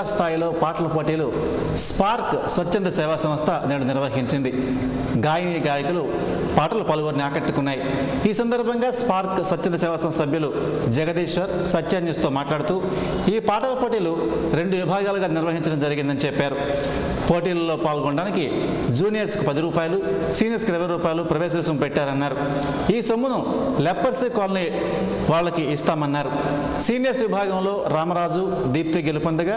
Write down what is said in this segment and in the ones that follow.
స్థాయిలో పాటల పోటీలు స్పార్క్ స్వచ్ఛంద సేవా సంస్థ నేడు నిర్వహించింది. గాయని గాయకులు పాటలు పలువురిని ఆకట్టుకున్నాయి. ఈ సందర్భంగా స్పార్క్ స్వచ్ఛంద సేవా సంస్థ సభ్యులు జగదీశ్వర్ సత్య న్యూస్తో మాట్లాడుతూ ఈ పాటల పోటీలు 2 విభాగాలుగా నిర్వహించడం జరిగిందని చెప్పారు. పోటీలలో పాల్గొనడానికి జూనియర్స్కి 10 రూపాయలు, సీనియర్స్కి 20 రూపాయలు ప్రవేశ రుసుము పెట్టారన్నారు. ఈ సొమ్మును లెపర్సీ కాలనీ వాళ్ళకి ఇస్తామన్నారు. సీనియర్స్ విభాగంలో రామరాజు, దీప్తి గెలుపొందగా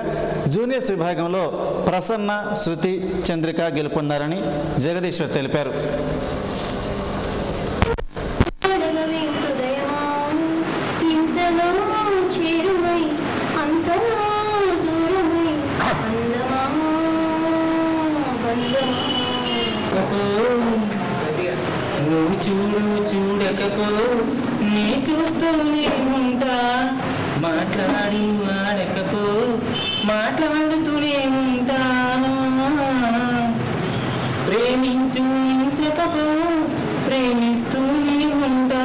జూనియర్స్ విభాగంలో ప్రసన్న, శృతి, చంద్రిక గెలుపొందారని జగదీశ్వర్ తెలిపారు. చూడు చూడకపో నీ చూస్తూనే ఉంటా, మాట్లాడి వాడకపో మాట్లాడుతూనే ఉంటా, ప్రేమించకపో ప్రేమిస్తూనే ఉంటా.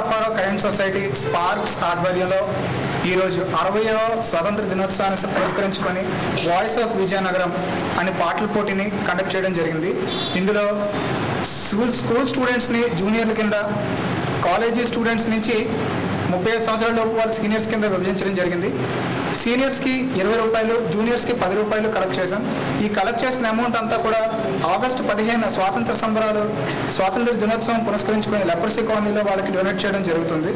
అప్పారావు కరెంట్ సొసైటీ స్పార్క్స్ ఆధ్వర్యంలో ఈరోజు 60వ స్వాతంత్ర దినోత్సవాన్ని పురస్కరించుకొని వాయిస్ ఆఫ్ విజయనగరం అనే పాటల పోటీని కండక్ట్ చేయడం జరిగింది. ఇందులో స్కూల్ స్టూడెంట్స్ని జూనియర్ల కింద, కాలేజీ స్టూడెంట్స్ నుంచి 35 సంవత్సరాల లోపు వాళ్ళు సీనియర్స్ కింద విభజించడం జరిగింది. సీనియర్స్కి 20 రూపాయలు, జూనియర్స్కి 10 రూపాయలు కలెక్ట్ చేశాం. ఈ కలెక్ట్ చేసిన అమౌంట్ అంతా కూడా ఆగస్టు 15 స్వాతంత్ర సంబరాలు, స్వాతంత్ర దినోత్సవం పురస్కరించుకుని లెపర్సీ కాలనీలో వాళ్ళకి డొనేట్ చేయడం జరుగుతుంది.